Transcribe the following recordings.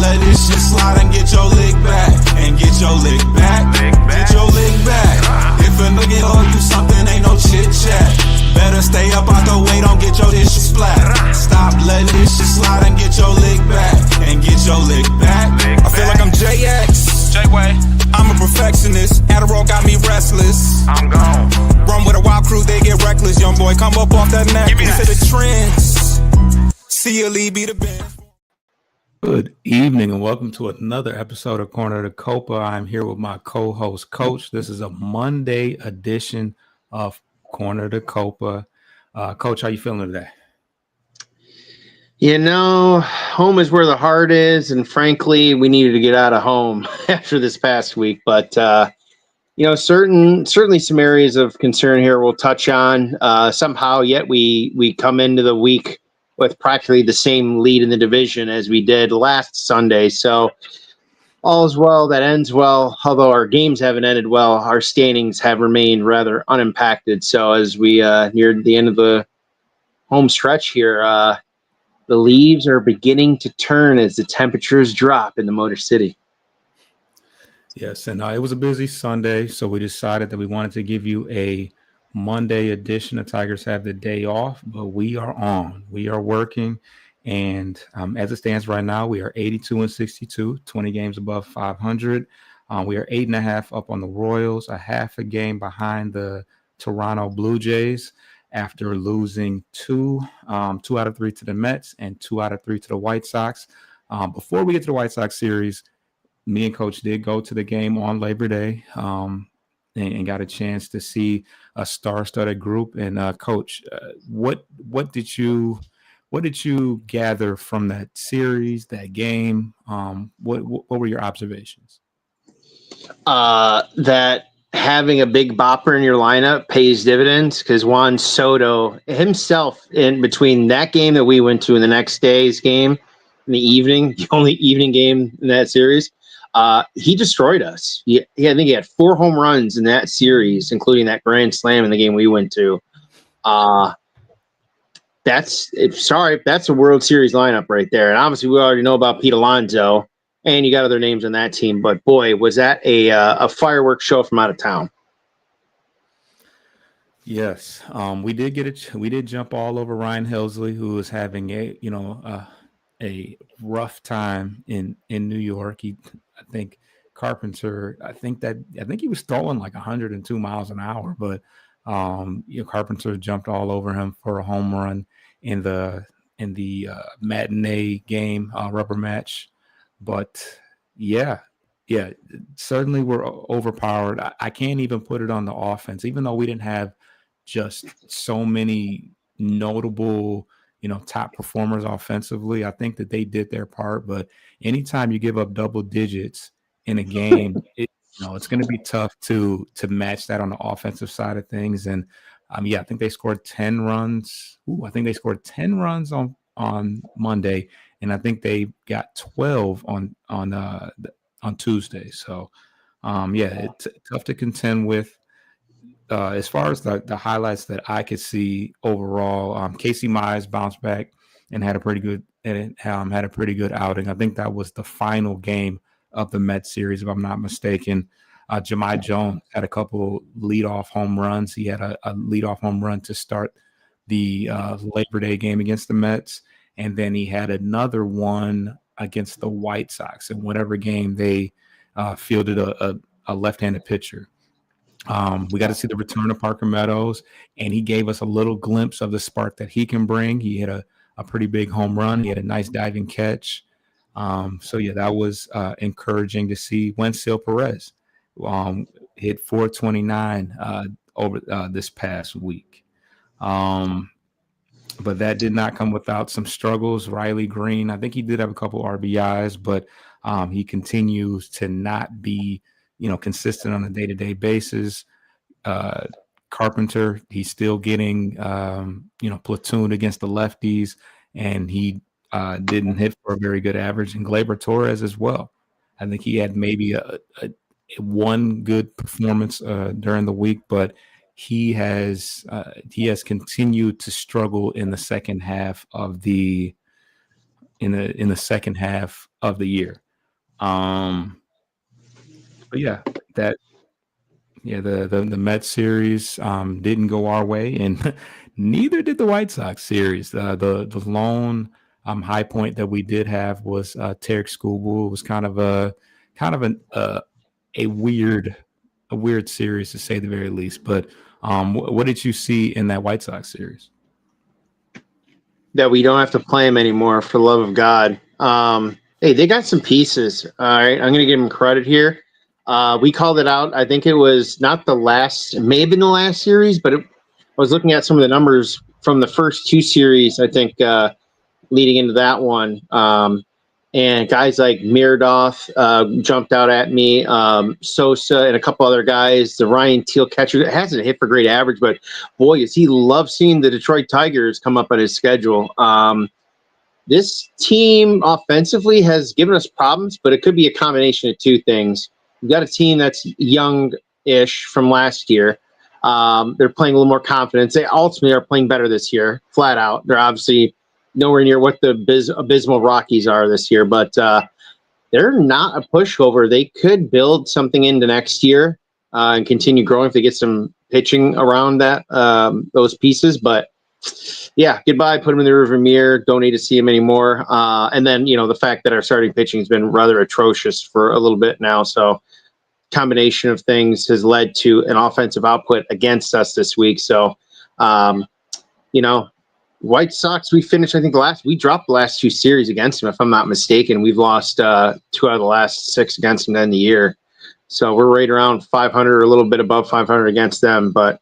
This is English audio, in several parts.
let this shit slide and get your lick back. And get your lick back. Get your lick back. If a nigga owe you something, ain't no chit chat. Better stay up out the way, don't get your issue splat. Stop letting this shit slide and get your lick back. And get your lick back. I feel like I'm JX. J-Way. I'm a perfectionist. Adderall got me restless. I'm gone. Run with a wild crew, they get reckless. Young boy, come up off that neck. Give me that. To the trends. See you, Lee, be the best. Good evening and welcome to another episode of Corner of the Copa. I'm here with my co-host, Coach. This is a Monday edition of Corner of the Copa. Coach, how you feeling today? You know, home is where the heart is, and frankly, we needed to get out of home after this past week. But certainly some areas of concern here we'll touch on. Somehow, yet we come into the week with practically the same lead in the division as we did last Sunday. So all is well that ends well. Although our games haven't ended well, our standings have remained rather unimpacted. So as we near the end of the home stretch here, the leaves are beginning to turn as the temperatures drop in the Motor City. Yes, and it was a busy Sunday, so we decided that we wanted to give you a Monday edition. The Tigers have the day off, but we are on. We are working, and as it stands right now, we are 82-62, 20 games above 500. We are 8.5 up on the Royals, a half a game behind the Toronto Blue Jays, after losing two out of three to the Mets and 2 out of 3 to the White Sox. Before we get to the White Sox series, me and Coach did go to the game on Labor Day and got a chance to see a star-studded group. And Coach, what did you gather from that series, that game? What were your observations? That having a big bopper in your lineup pays dividends, because Juan Soto himself, in between that game that we went to and the next day's game in the evening, the only evening game in that series, he destroyed us. I think he had 4 home runs in that series, including that grand slam in the game we went to. That's a World Series lineup right there. And obviously we already know about Pete Alonso, and you got other names on that team, but boy, was that a fireworks show from out of town. Yes, we did jump all over Ryan Helsley, who was having a rough time in New York. I think he was throwing like 102 miles an hour, but Carpenter jumped all over him for a home run in the matinee game, rubber match. But yeah, certainly we're overpowered. I can't even put it on the offense, even though we didn't have just so many notable, top performers offensively. I think that they did their part, but anytime you give up double digits in a game, it's going to be tough to match that on the offensive side of things. And I think they scored 10 runs. I think they scored 10 runs on Monday, and I think they got 12 on Tuesday. So it's tough to contend with. As far as the highlights that I could see overall, Casey Mize bounced back and had a pretty good outing. I think that was the final game of the Mets series, if I'm not mistaken. Jahmai Jones had a couple leadoff home runs. He had a leadoff home run to start the Labor Day game against the Mets, and then he had another one against the White Sox in whatever game they fielded a left-handed pitcher. We got to see the return of Parker Meadows, and he gave us a little glimpse of the spark that he can bring. He hit a pretty big home run. He had a nice diving catch. That was encouraging to see. Wenceel Perez hit 429 over this past week. But that did not come without some struggles. Riley Green, I think he did have a couple RBIs, but he continues to not be consistent on a day-to-day basis. Carpenter, he's still getting, platooned against the lefties, and he didn't hit for a very good average. And Gleyber Torres as well. I think he had maybe a one good performance during the week, but he has continued to struggle in the second half of the year. But yeah, that yeah, the Mets series didn't go our way, and neither did the White Sox series. The lone high point that we did have was Tarek Skubal. It was kind of a weird a weird series to say the very least. But what did you see in that White Sox series? That we don't have to play him anymore, for the love of God. Hey, they got some pieces. All right, I'm going to give them credit here. We called it out. I think it was not the last, it may have been the last series, but I was looking at some of the numbers from the first two series, I think, leading into that one. And guys like Mirdoff jumped out at me, Sosa and a couple other guys. The Ryan Teal catcher hasn't hit for great average, but boy, does he love seeing the Detroit Tigers come up on his schedule. This team offensively has given us problems, but it could be a combination of two things. We've got a team that's young-ish from last year. They're playing a little more confidence. They ultimately are playing better this year, flat out. They're obviously nowhere near what the abysmal Rockies are this year, but they're not a pushover. They could build something into next year and continue growing if they get some pitching around that those pieces. But yeah, goodbye. Put them in the rearview mirror. Don't need to see them anymore. And then the fact that our starting pitching has been rather atrocious for a little bit now. So combination of things has led to an offensive output against us this week. So White Sox, we finished, I think, we dropped the last two series against them, if I'm not mistaken. We've lost 2 out of the last 6 against them in the year. So we're right around 500 or a little bit above 500 against them. But,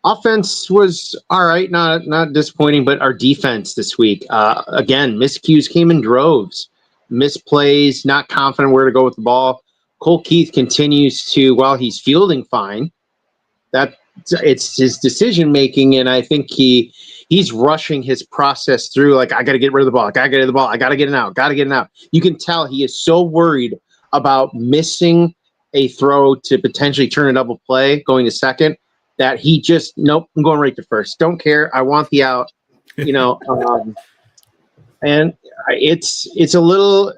offense was all right, not disappointing, but our defense this week, again, miscues came in droves, misplays, not confident where to go with the ball. Cole Keith continues to, while he's fielding fine, it's his decision making, and I think he's rushing his process through. Like, I got to get rid of the ball. I got to get rid of the ball. I got to get it out. Got to get it out. You can tell he is so worried about missing a throw to potentially turn a double play going to second that he just, nope, I'm going right to first. Don't care. I want the out. And it's a little.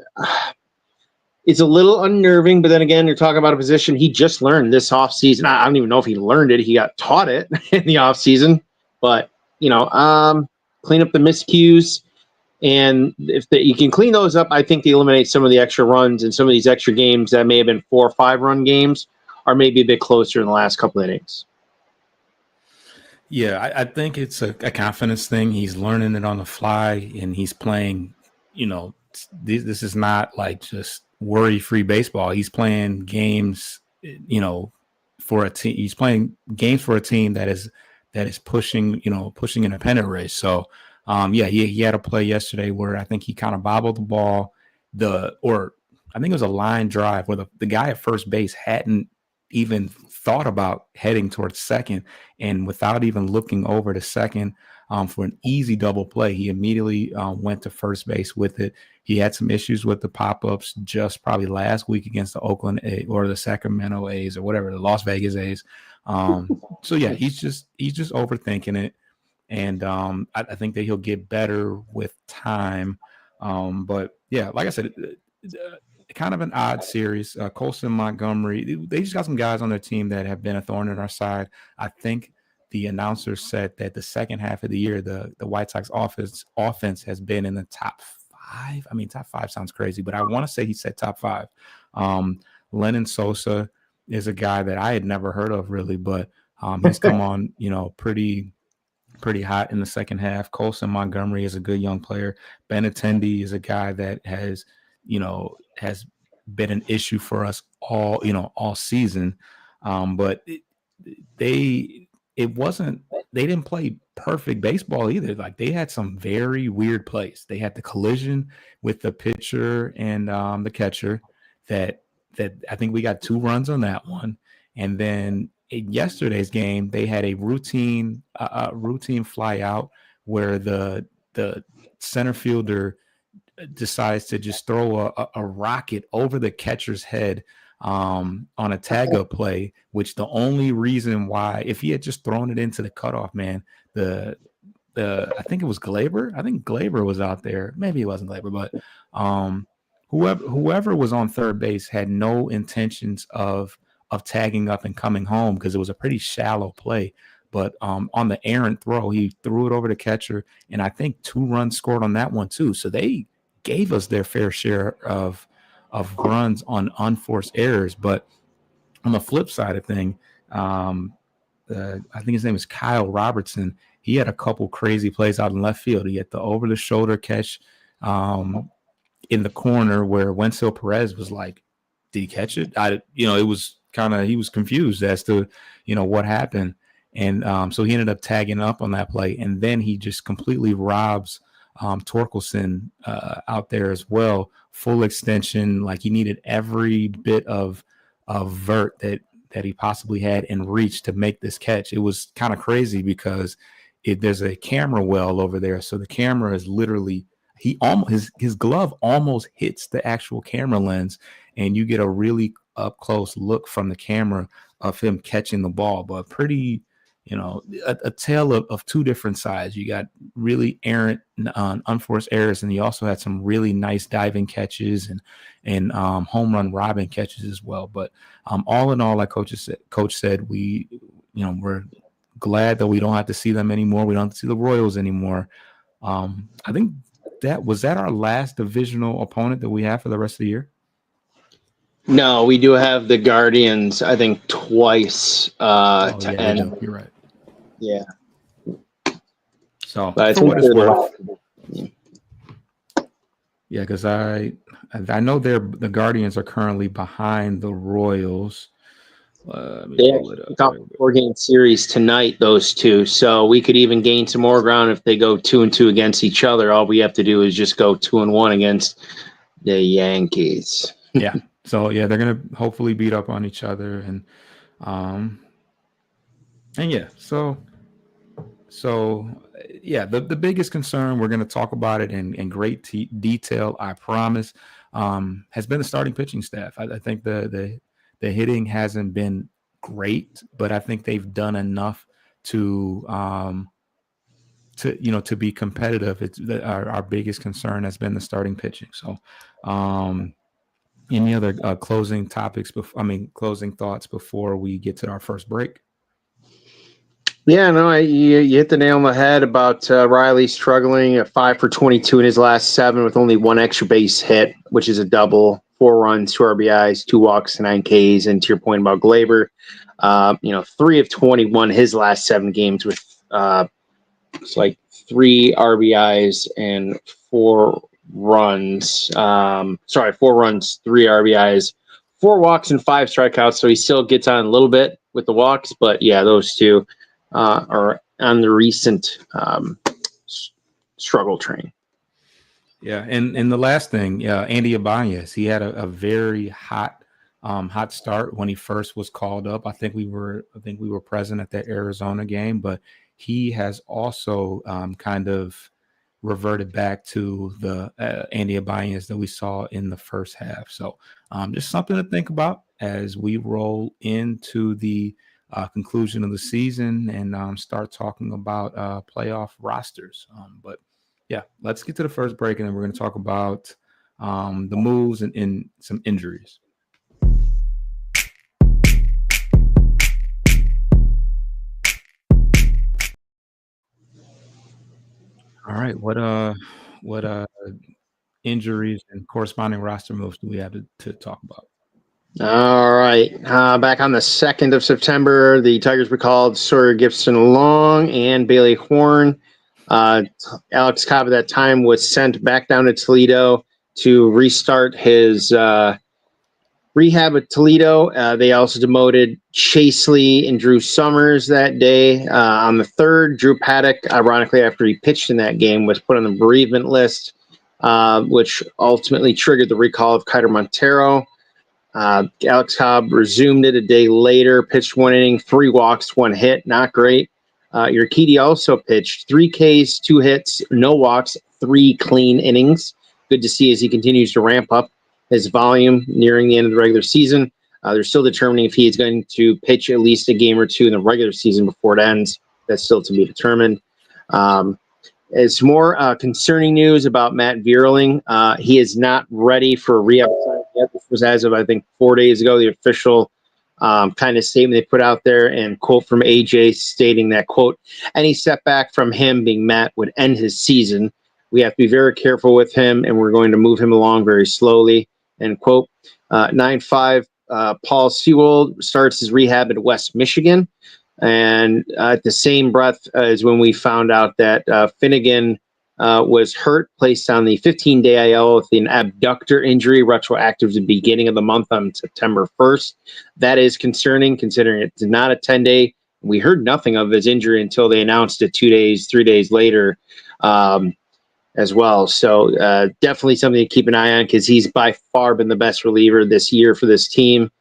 It's a little unnerving, but then again, you're talking about a position he just learned this offseason. I don't even know if he learned it. He got taught it in the offseason. But, clean up the miscues. And if you can clean those up, I think they eliminate some of the extra runs and some of these extra games that may have been 4 or 5 run games are maybe a bit closer in the last couple of innings. Yeah, I think it's a confidence thing. He's learning it on the fly, and he's playing, this is not like just worry-free baseball. He's playing games, for a team. He's playing games for a team that is pushing in a pennant race. So, he had a play yesterday where I think he kind of bobbled the ball, I think it was a line drive where the guy at first base hadn't even thought about heading towards second, and without even looking over to second for an easy double play, he immediately went to first base with it. He had some issues with the pop-ups just probably last week against the Oakland A's or the Sacramento A's or whatever, the Las Vegas A's. So yeah, he's just overthinking it, and I think that he'll get better with time. But yeah, like I said, kind of an odd series. Colson, Montgomery, they just got some guys on their team that have been a thorn in our side. I think the announcer said that the second half of the year, the White Sox offense has been in the top 5. I mean, top 5 sounds crazy, but I want to say he said top 5. Lennon Sosa is a guy that I had never heard of really, but he's come on, pretty hot in the second half. Colson Montgomery is a good young player. Benintendi is a guy that has been an issue for us all season. But they didn't play perfect baseball either. Like, they had some very weird plays. They had the collision with the pitcher and the catcher that I think we got 2 runs on that one. And then in yesterday's game, they had a routine fly out where the center fielder decides to just throw a rocket over the catcher's head on a tag-up play, which the only reason why, if he had just thrown it into the cutoff, man, the I think it was Glaber. I think Glaber was out there. Maybe it wasn't Glaber, but whoever was on third base had no intentions of tagging up and coming home because it was a pretty shallow play. But on the errant throw, he threw it over the catcher, and I think 2 runs scored on that one too. So they gave us their fair share of runs on unforced errors. But on the flip side of thing, I think his name is Kyle Robertson. He had a couple crazy plays out in left field. He had the over the shoulder catch in the corner where Wenzel Perez was like, "Did he catch it?" It was kind of, he was confused as to what happened, and so he ended up tagging up on that play, and then he just completely robs Torkelson out there as well, full extension. Like, he needed every bit of vert that he possibly had in reach to make this catch. It was kind of crazy because there's a camera well over there, so the camera is literally, his glove almost hits the actual camera lens, and you get a really up close look from the camera of him catching the ball. But pretty, a tale of 2 different sides. You got really errant, unforced errors, and you also had some really nice diving catches and home run robbing catches as well. But all in all, like Coach said, we're glad that we don't have to see them anymore. We don't have to see the Royals anymore. I think that was our last divisional opponent that we have for the rest of the year. No, we do have the Guardians, I think, twice to end. You're right. Yeah. So, but for what it's worth, yeah, because I know the Guardians are currently behind the Royals. They got 4-game series tonight, those two. So we could even gain some more ground if they go 2-2 against each other. All we have to do is just go 2-1 against the Yankees. Yeah. So yeah, they're gonna hopefully beat up on each other, and yeah. So yeah, the biggest concern, we're gonna talk about it in great detail, I promise, has been the starting pitching staff. I think the hitting hasn't been great, but I think they've done enough to be competitive. It's our biggest concern has been the starting pitching. So, any other closing thoughts before we get to our first break? Yeah, no, you hit the nail on the head about Riley struggling at 5 for 22 in his last 7 with only 1 extra base hit, which is a double, 4 runs, 2 RBIs, 2 walks, 9 Ks. And to your point about Glaber, 3 of 21 his last 7 games with it's like 3 RBIs and 4 runs. 4 runs, 3 RBIs, 4 walks, and 5 strikeouts. So he still gets on a little bit with the walks, but yeah, those two are on the recent struggle train. Yeah, and the last thing, Andy Ibanez, he had a very hot start when he first was called up. I think we were present at that Arizona game, but he has also kind of reverted back to the Andy Ibanez that we saw in the first half. So just something to think about as we roll into the conclusion of the season and start talking about playoff rosters. But yeah, let's get to the first break, and then we're going to talk about the moves and some injuries. All right, what injuries and corresponding roster moves do we have to talk about? All right. Back on the 2nd of September, the Tigers recalled Sawyer Gibson-Long and Bailey Horn. Alex Cobb at that time was sent back down to Toledo to restart his rehab at Toledo. They also demoted Chase Lee and Drew Summers that day. On the 3rd, Drew Paddock, ironically after he pitched in that game, was put on the bereavement list, which ultimately triggered the recall of Kiter Montero. Alex Cobb resumed it a day later, pitched 1 inning, 3 walks, 1 hit. Not great. Urquidy also pitched 3 Ks, 2 hits, no walks, 3 clean innings. Good to see as he continues to ramp up his volume nearing the end of the regular season. They're still determining if he is going to pitch at least a game or 2 in the regular season before it ends. That's still to be determined. It's more concerning news about Matt Vierling. He is not ready for a rehab yet. This was as of, I think, 4 days ago, the official kind of statement they put out there, and quote from AJ stating that, quote, any setback from him being Matt would end his season. We have to be very careful with him, and we're going to move him along very slowly, end quote. 9-5, Paul Sewell starts his rehab at West Michigan. And at the same breath as when we found out that Finnegan was hurt, placed on the 15-day IL with an abductor injury, retroactive to the beginning of the month on September 1st. That is concerning, considering it's not a 10-day. We heard nothing of his injury until they announced it 3 days later as well. So definitely something to keep an eye on, because he's by far been the best reliever this year for this team,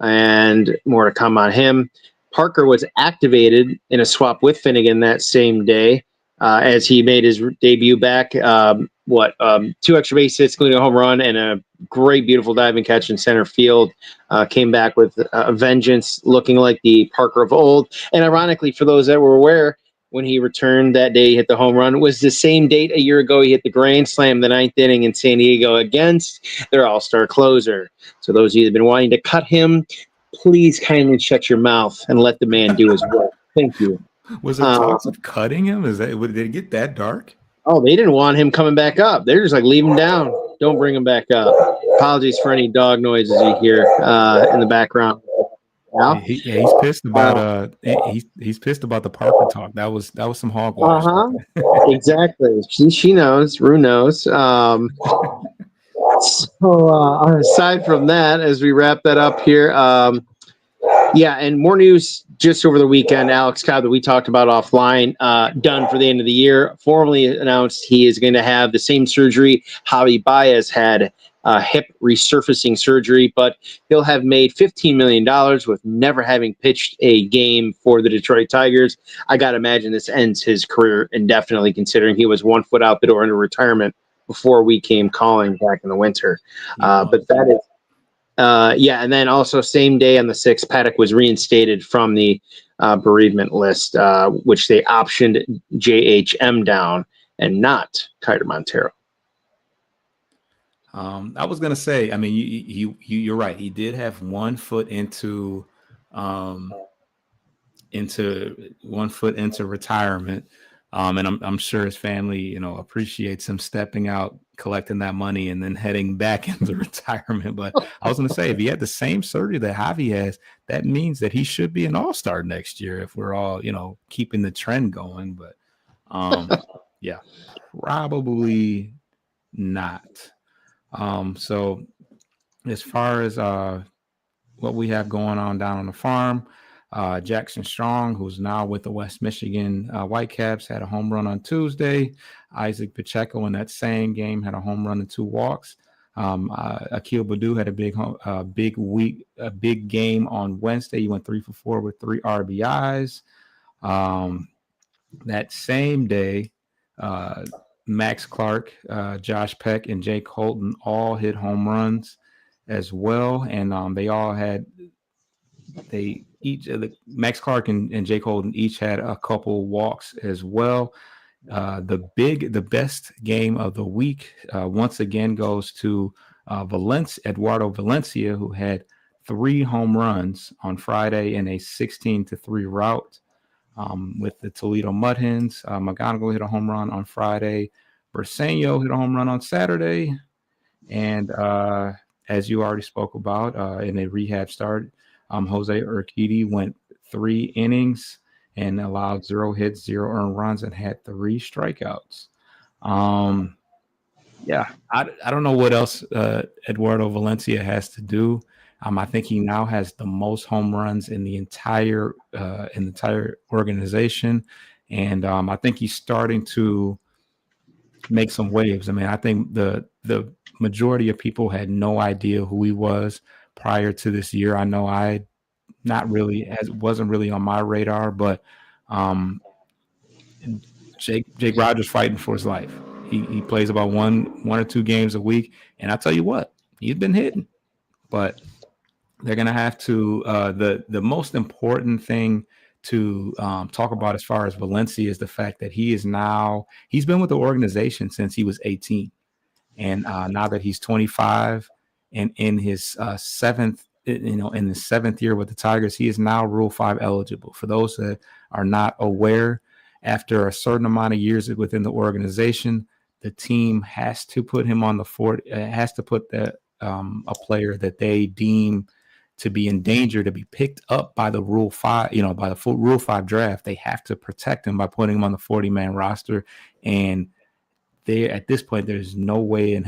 and more to come on him. Parker was activated in a swap with Finnegan that same day as he made his debut back. 2 extra base hits, including a home run, and a great, beautiful diving catch in center field. Came back with a vengeance, looking like the Parker of old. And ironically, for those that were aware, when he returned that day, he hit the home run. It was the same date a year ago he hit the grand slam, the 9th inning in San Diego against their all-star closer. So those of you that have been wanting to cut him, please kindly shut your mouth and let the man do his work. Thank you. Was there talks of cutting him? Did it get that dark? Oh, they didn't want him coming back up. They're just like, leave him down. Don't bring him back up. Apologies for any dog noises you hear in the background. Yeah, he's pissed about he's pissed about the Parker talk. That was some hogwash. Exactly. She knows. Rue knows. So aside from that, as we wrap that up here, and more news just over the weekend. Alex Cobb, that we talked about offline, done for the end of the year, formally announced he is going to have the same surgery Javi Baez had, hip resurfacing surgery, but he'll have made $15 million with never having pitched a game for the Detroit Tigers. I got to imagine this ends his career indefinitely, considering he was 1 foot out the door into retirement before we came calling back in the winter. But that is, and then also same day on the 6th, Paddock was reinstated from the bereavement list, which they optioned JHM down and not Kiter Montero. I was gonna say, I mean, you're right. He did have 1 foot into 1 foot into retirement. And I'm sure his family, appreciates him stepping out, collecting that money, and then heading back into retirement. But I was going to say, if he had the same surgery that Javi has, that means that he should be an all-star next year if we're all, keeping the trend going. But probably not. So as far as what we have going on down on the farm, Jackson Strong, who's now with the West Michigan Whitecaps, had a home run on Tuesday. Isaac Pacheco in that same game had a home run and 2 walks. Akil Baddoo had a big game on Wednesday. He went 3 for 4 with 3 RBIs. That same day, Max Clark, Josh Peck, and Jake Holton all hit home runs as well, and Max Clark and Jake Holden each had a couple walks as well. The best game of the week once again goes to Eduardo Valencia, who had 3 home runs on Friday in a 16-3 rout with the Toledo Mud Hens. McGonigal hit a home run on Friday. Briseño hit a home run on Saturday. And as you already spoke about in a rehab start, Jose Urquidy went 3 innings and allowed 0 hits, 0 earned runs, and had 3 strikeouts. I don't know what else Eduardo Valencia has to do. I think he now has the most home runs in the entire organization, and I think he's starting to make some waves. I mean, I think the majority of people had no idea who he was prior to this year. I know I wasn't really on my radar, but Jake Rogers fighting for his life. He plays about one or 2 games a week, and I tell you what, he's been hitting. But they're gonna have to the most important thing to talk about as far as Valencia is the fact that he's been with the organization since he was 18. And now that he's 25 and in his in his seventh year with the Tigers, he is now Rule 5 eligible. For those that are not aware, after a certain amount of years within the organization, the team has to put him on the 40, has to put a player that they deem to be in danger to be picked up by the Rule 5, by the full Rule 5 draft. They have to protect him by putting him on the 40-man roster. And at this point, there's no way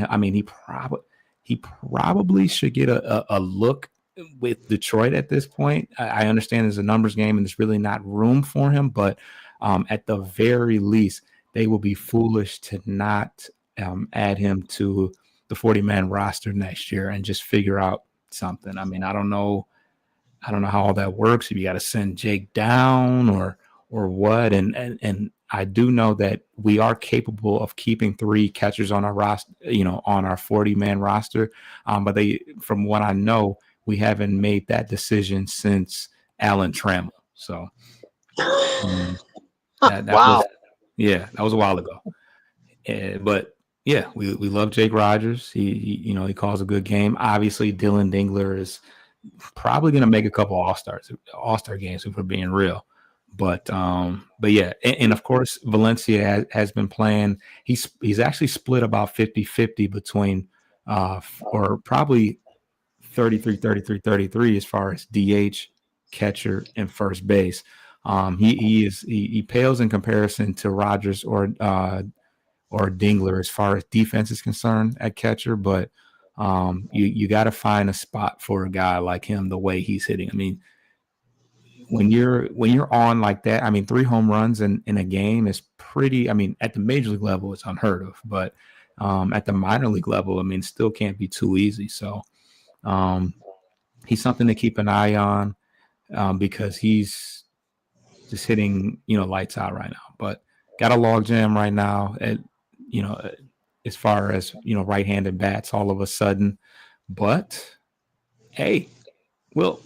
he probably should get a look with Detroit at this point. I understand there's a numbers game and there's really not room for him, but at the very least, they will be foolish to not add him to the 40-man roster next year and just figure out something. I mean, I don't know how all that works. If you got to send Jake down or what, and I do know that we are capable of keeping 3 catchers on our roster, on our 40-man roster. But from what I know, we haven't made that decision since Alan Trammell. So that Wow. that was a while ago. But yeah, we love Jake Rogers. He calls a good game. Obviously, Dylan Dingler is probably going to make a couple All-Star games if we're being real. But yeah, and of course Valencia has been playing. He's actually split about 50-50 between or probably 33 as far as DH, catcher, and first base. He pales in comparison to Rogers or Dingler as far as defense is concerned at catcher, but you got to find a spot for a guy like him the way he's hitting. I mean, when you're on like that, I mean, 3 home runs in a game is pretty. I mean, at the major league level, it's unheard of, but at the minor league level, I mean, still can't be too easy. So he's something to keep an eye on because he's just hitting lights out right now. But got a log jam right now at as far as right-handed bats all of a sudden. But hey, we'll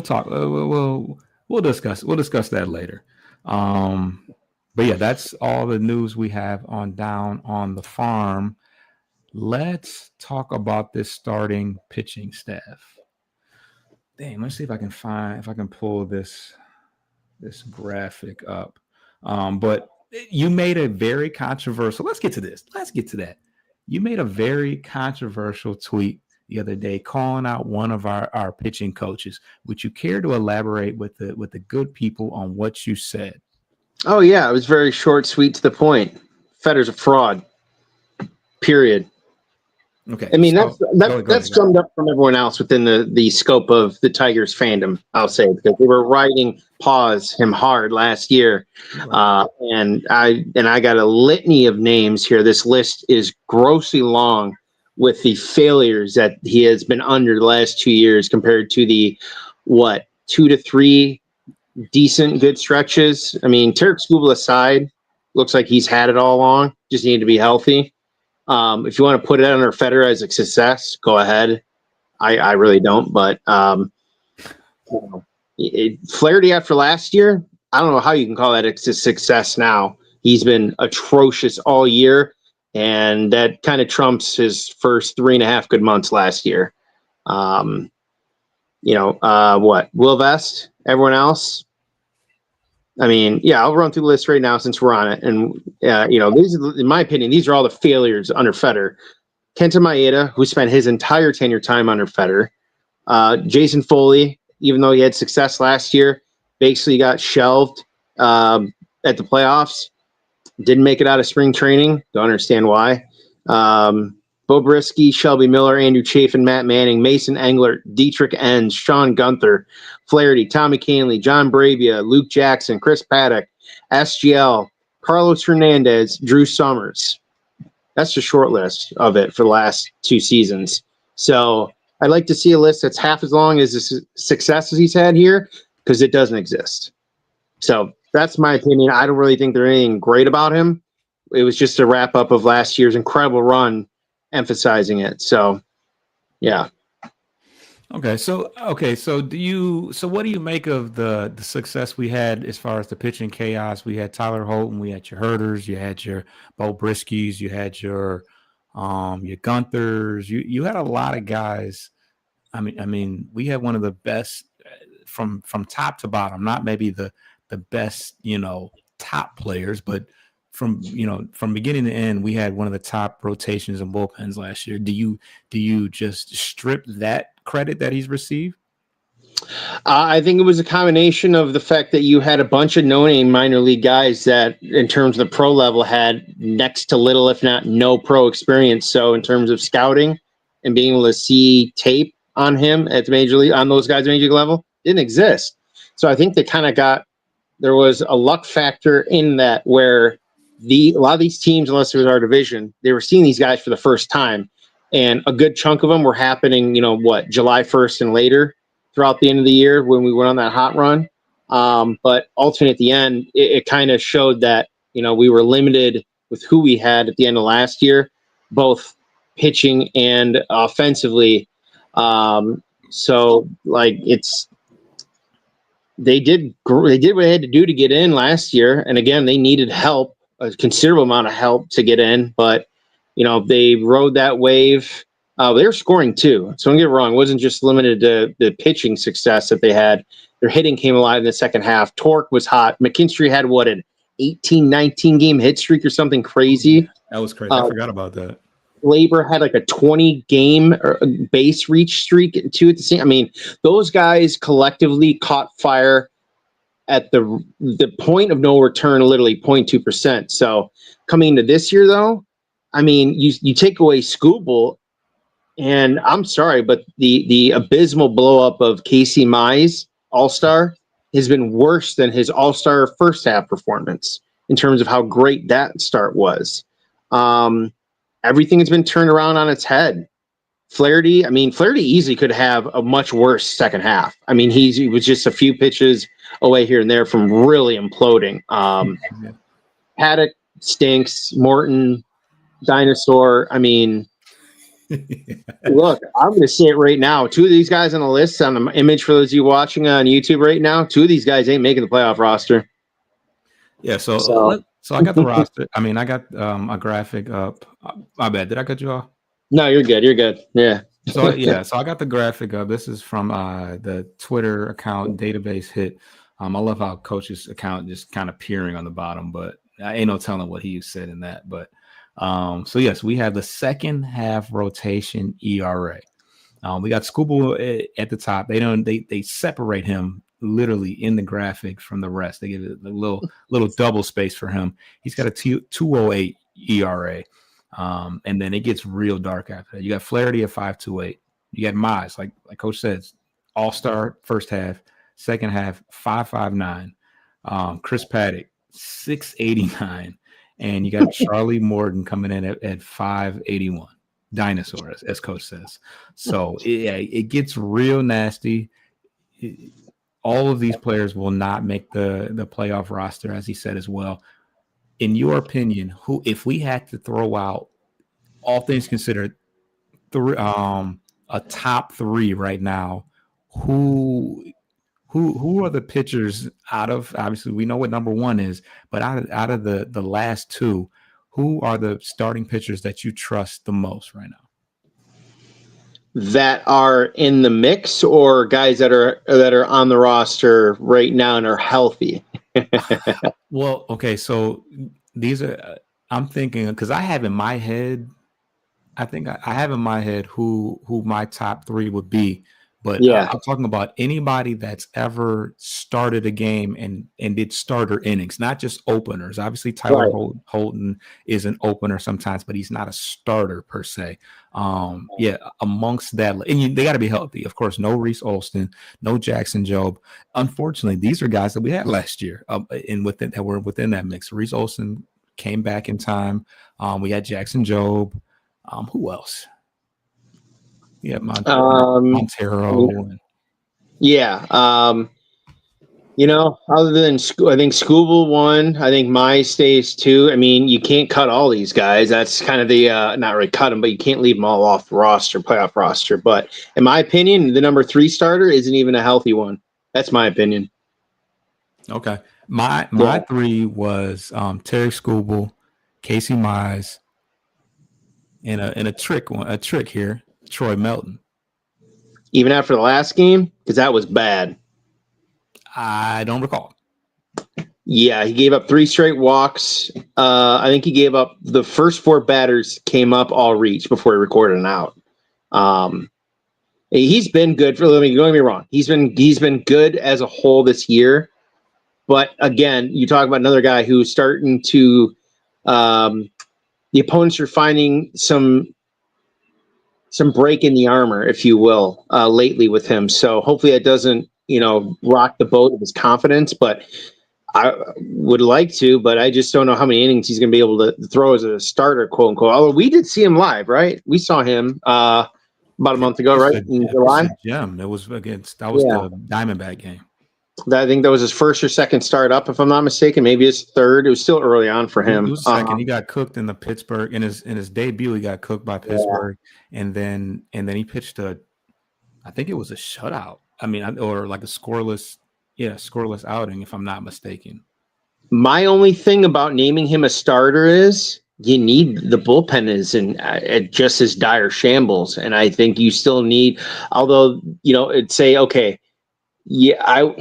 talk. We'll discuss that later. But yeah, that's all the news we have on Down on the Farm. Let's talk about this starting pitching staff. Damn, let's see if I can pull this graphic up. But you made a very controversial. Let's get to that. You made a very controversial tweet the other day calling out one of our pitching coaches. Would you care to elaborate with the good people on what you said? Oh yeah, it was very short, sweet, to the point. Fetter's a fraud. Period. Okay. I mean, so, that's summed up from everyone else within the scope of the Tigers fandom, I'll say, because they were riding him hard last year. Right. And I got a litany of names here. This list is grossly long with the failures that he has been under the last 2 years compared to the 2 to 3 decent good stretches. I mean, Tarek Skubal aside, looks like he's had it all along, just needed to be healthy. If you want to put it under Federer as a success, go ahead. I really don't, but Flaherty after last year, I don't know how you can call that a success now. He's been atrocious all year, and that kind of trumps his first 3.5 good months last year. Will Vest, everyone else. I mean, yeah, I'll run through the list right now since we're on it. And, these, in my opinion, these are all the failures under Federer. Kenta Maeda, who spent his entire tenure time under Federer. Jason Foley, even though he had success last year, basically got shelved at the playoffs. Didn't make it out of spring training. Don't understand why. Bo Brisky, Shelby Miller, Andrew Chafin, Matt Manning, Mason Englert, Dietrich Enns, Sean Gunther, Flaherty, Tommy Kahnle, John Bravia, Luke Jackson, Chris Paddock, SGL, Carlos Hernandez, Drew Summers. That's the short list of it for the last 2 seasons. So I'd like to see a list that's half as long as the successes he's had here, because it doesn't exist. So that's my opinion. I don't really think there's anything great about him. It was just a wrap up of last year's incredible run, emphasizing it. So, yeah. Okay, so what do you make of the success we had as far as the pitching chaos? We had Tyler Holton, we had your Herders, you had your Bo Briskies, you had your Gunthers, you had a lot of guys. I mean, we had one of the best from top to bottom, not maybe the best, top players, but from beginning to end, we had one of the top rotations and bullpens last year. Do you just strip that credit that he's received? I think it was a combination of the fact that you had a bunch of no-name minor league guys that, in terms of the pro level, had next to little, if not no, pro experience. So, in terms of scouting and being able to see tape on him at the major league, on those guys at major league level, didn't exist. So, I think they kind of there was a luck factor in that where a lot of these teams, unless it was our division, they were seeing these guys for the first time, and a good chunk of them were happening, July 1st and later throughout the end of the year when we went on that hot run. But ultimately, at the end, it kind of showed that we were limited with who we had at the end of last year, both pitching and offensively. So like they did what they had to do to get in last year, and again, they needed help, a considerable amount of help to get in, but they rode that wave. They were scoring too, so don't get it wrong. It wasn't just limited to the pitching success that they had. Their hitting came alive in the second half. Torque was hot. McKinstry had an 18, 19 game hit streak or something crazy. That was crazy. I forgot about that. Labor had like a 20 game base reach streak too at the same. I mean, those guys collectively caught fire at the point of no return, literally 0.2%. So coming into this year, though, I mean, you take away Scooble, and I'm sorry, but the abysmal blow up of Casey Mize All-Star has been worse than his All-Star first half performance in terms of how great that start was. Everything has been turned around on its head. Flaherty easily could have a much worse second half. I mean, he was just a few pitches away here and there from really imploding. Paddock stinks. Morton, dinosaur. I mean, look, I'm going to say it right now. Two of these guys on the list, on the image for those of you watching on YouTube right now, two of these guys ain't making the playoff roster. Yeah, so I got the roster. I mean, I got a graphic up. My bad. Did I cut you off? No, you're good. You're good. Yeah. So I got the graphic up. This is from the Twitter account database hit. I love how Coach's account just kind of peering on the bottom, but I ain't no telling what he said in that. But so yes, we have the second half rotation ERA. We got Scooble at the top. They separate him literally in the graphic from the rest. They give it a little double space for him. He's got a 2.08 ERA. And then it gets real dark after that. You got Flaherty at 5.28. You got Mize, like Coach says, all-star first half, second half 5.59. Chris Paddock 6.89, and you got Charlie Morton coming in at 5.81. Dinosaur, as Coach says. So it gets real nasty. All of these players will not make the playoff roster, as he said as well. In your opinion, who, if we had to throw out, all things considered, a top three right now, who are the pitchers out of, obviously we know what number one is, but out of the last two, who are the starting pitchers that you trust the most right now? That are in the mix, or guys that are on the roster right now and are healthy? Well, okay, so these are, I'm thinking, because I have in my head, I think I have in my head who my top three would be, but Yeah. I'm talking about anybody that's ever started a game and did starter innings, not just openers. Obviously, Tyler Holton is an opener sometimes, but he's not a starter per se. Amongst that, and they got to be healthy. Of course, no Reese Olson, no Jackson Jobe. Unfortunately, these are guys that we had last year, that were within that mix. Reese Olson came back in time. We had Jackson Jobe. Who else? Yeah, Montero. Other than I think Scooble won. I think Mai stays two. I mean, you can't cut all these guys. That's kind of the not really cut them, but you can't leave them all off the roster, playoff roster. But in my opinion, the number 3 starter isn't even a healthy one. That's my opinion. Okay, my 3 was Terry Scooble, Casey Mize, and a trick here, Troy Melton. Even after the last game, because that was bad. I don't recall. Yeah, he gave up 3 straight walks. I think he gave up the first 4 batters came up all reach before he recorded an out. He's been good for. Don't get me wrong. He's been good as a whole this year. But again, you talk about another guy who's starting to. The opponents are finding some break in the armor, if you will, lately with him. So hopefully that doesn't, rock the boat of his confidence. But I would like to, but I just don't know how many innings he's going to be able to throw as a starter, quote unquote. Although we did see him live, right? We saw him about a month ago, right? In July. Gem. That was the Diamondback game. I think that was his first or second start up, if I'm not mistaken. Maybe his third. It was still early on for him. It was second. He got cooked in the Pittsburgh in his debut. He got cooked by Pittsburgh, and then he pitched I think it was a shutout. I mean, or like a scoreless outing, if I'm not mistaken. My only thing about naming him a starter is you need the bullpen is in just as dire shambles, and I think you still need. Although it'd say okay. Yeah,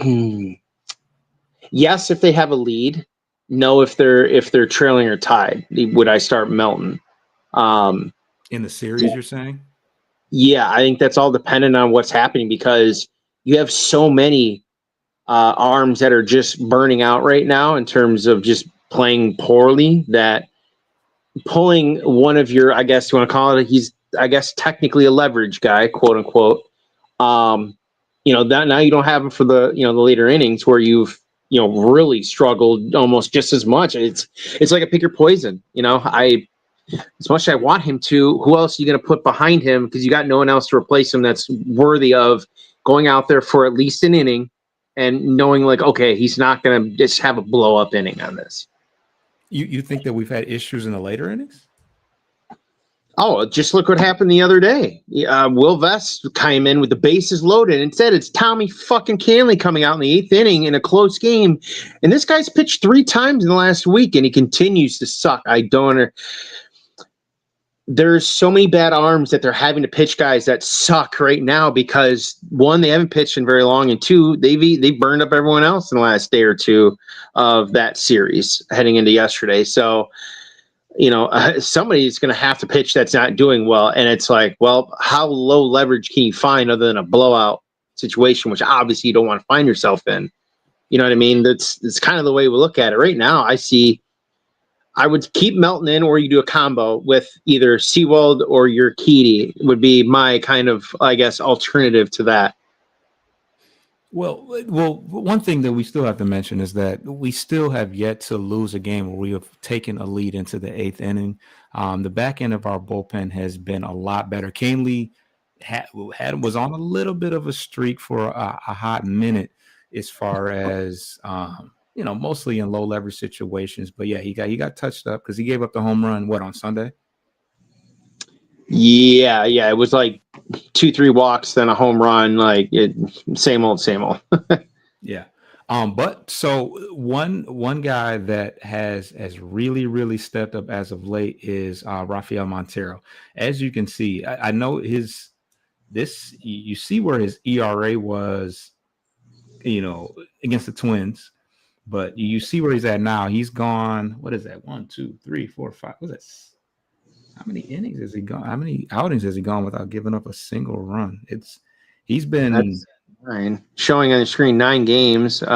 yes, if they have a lead. No, if they're trailing or tied, would I start Melton? In the series, you're saying? Yeah, I think that's all dependent on what's happening because you have so many arms that are just burning out right now in terms of just playing poorly that pulling one of your, I guess you want to call it, he's, I guess, technically a leverage guy, quote unquote. That now you don't have him for the later innings where you've really struggled almost just as much. It's like a pick your poison. As much as I want him to, who else are you going to put behind him? Because you got no one else to replace him that's worthy of going out there for at least an inning and knowing like, okay, he's not going to just have a blow up inning on this. You think that we've had issues in the later innings? Oh, just look what happened the other day. Will Vest came in with the bases loaded. Instead, it's Tommy fucking Canley coming out in the 8th inning in a close game. And this guy's pitched 3 times in the last week, and he continues to suck. There's so many bad arms that they're having to pitch guys that suck right now because, 1, they haven't pitched in very long, and 2, they've burned up everyone else in the last day or 2 of that series heading into yesterday. So, somebody's going to have to pitch that's not doing well. And it's like, well, how low leverage can you find other than a blowout situation, which obviously you don't want to find yourself in? You know what I mean? That's kind of the way we look at it right now. I would keep Melton in, or you do a combo with either Seawald or your Urquidy would be my kind of, I guess, alternative to that. Well, one thing that we still have to mention is that we still have yet to lose a game where we have taken a lead into the 8th inning. The back end of our bullpen has been a lot better. Canley was on a little bit of a streak for a hot minute as far as mostly in low leverage situations. But yeah, he got touched up because he gave up the home run on Sunday. Yeah, it was like 2-3 walks, then a home run, same old. Yeah. But so one guy that has really, really stepped up as of late is Rafael Montero. As you can see, I know you see where his ERA was, against the Twins, but you see where he's at now. He's gone, what is that? 1, 2, 3, 4, 5. What's that? How many innings has he gone? How many outings has he gone without giving up a single run? He's been 9 showing on the screen 9 games. 2,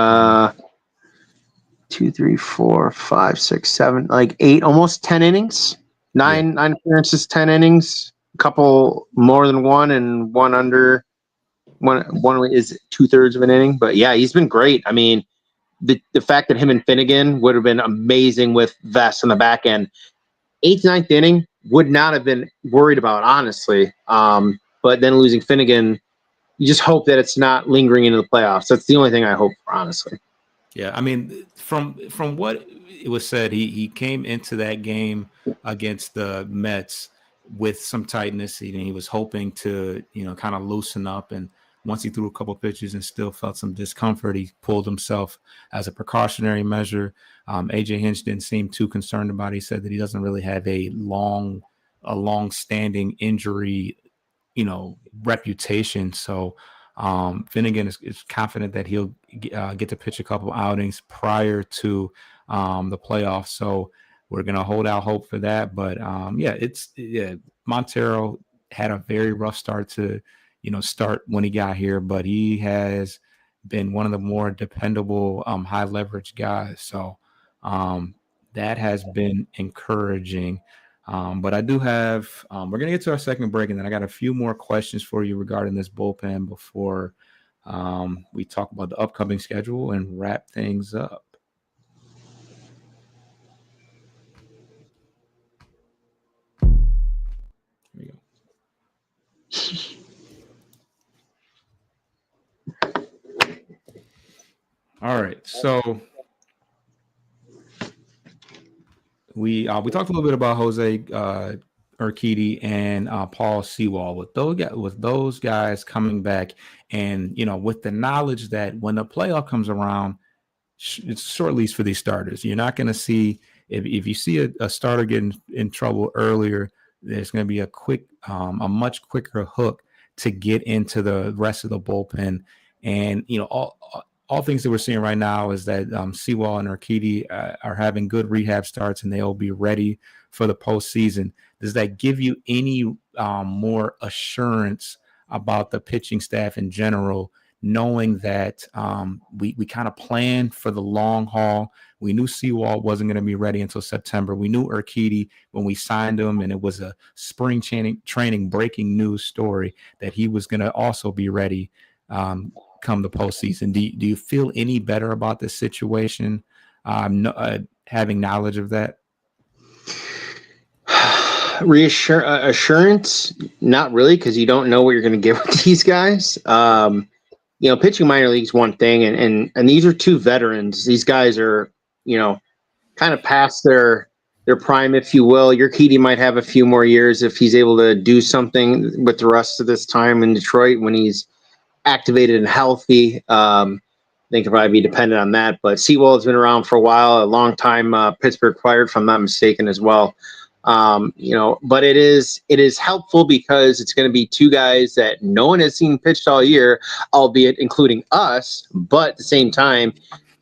3, 4, 5, 6, 7, 8, almost 10 innings. 9 appearances, 10 innings. A couple more than 1 and 1 under. One is 2/3 of an inning. But yeah, he's been great. I mean, the fact that him and Finnegan would have been amazing with Vest on the back end. 8th, 9th inning would not have been worried about, honestly. But then losing Finnegan, you just hope that it's not lingering into the playoffs. That's the only thing I hope for, honestly. Yeah, I mean, from what it was said, he came into that game against the Mets with some tightness. He was hoping to kind of loosen up, and once he threw a couple pitches and still felt some discomfort, he pulled himself as a precautionary measure. AJ Hinch didn't seem too concerned about it. He said that he doesn't really have a long-standing injury reputation. So Finnegan is confident that he'll get to pitch a couple outings prior to the playoffs. So we're going to hold out hope for that. But Montero had a very rough start to, start when he got here, but he has been one of the more dependable, high leverage guys. So that has been encouraging. But I do have, we're going to get to our second break, and then I got a few more questions for you regarding this bullpen before we talk about the upcoming schedule and wrap things up. Here we go. All right. So we talked a little bit about Jose Urquidy and Paul Sewald. With those guys coming back, and with the knowledge that when the playoff comes around, it's short leash for these starters. You're not going to see if you see a starter getting in trouble earlier, there's going to be a much quicker hook to get into the rest of the bullpen. And all things that we're seeing right now is that Sewald and Urquidy are having good rehab starts, and they'll be ready for the postseason. Does that give you any more assurance about the pitching staff in general, knowing that we kind of planned for the long haul? We knew Sewald wasn't going to be ready until September. We knew Urquidy when we signed him, and it was a spring training breaking news story that he was going to also be ready come the postseason. Do you feel any better about this situation, having knowledge of that? Assurance, not really, because you don't know what you're going to get with these guys. Pitching minor leagues one thing, and these are two veterans. These guys are, kind of past their prime, if you will. Urquidy might have a few more years if he's able to do something with the rest of this time in Detroit when he's activated and healthy. They could probably be dependent on that. But Sewald's been around for a while, a long time. Pittsburgh acquired, if I'm not mistaken, as well. But it is helpful because it's going to be two guys that no one has seen pitched all year, albeit including us. But at the same time,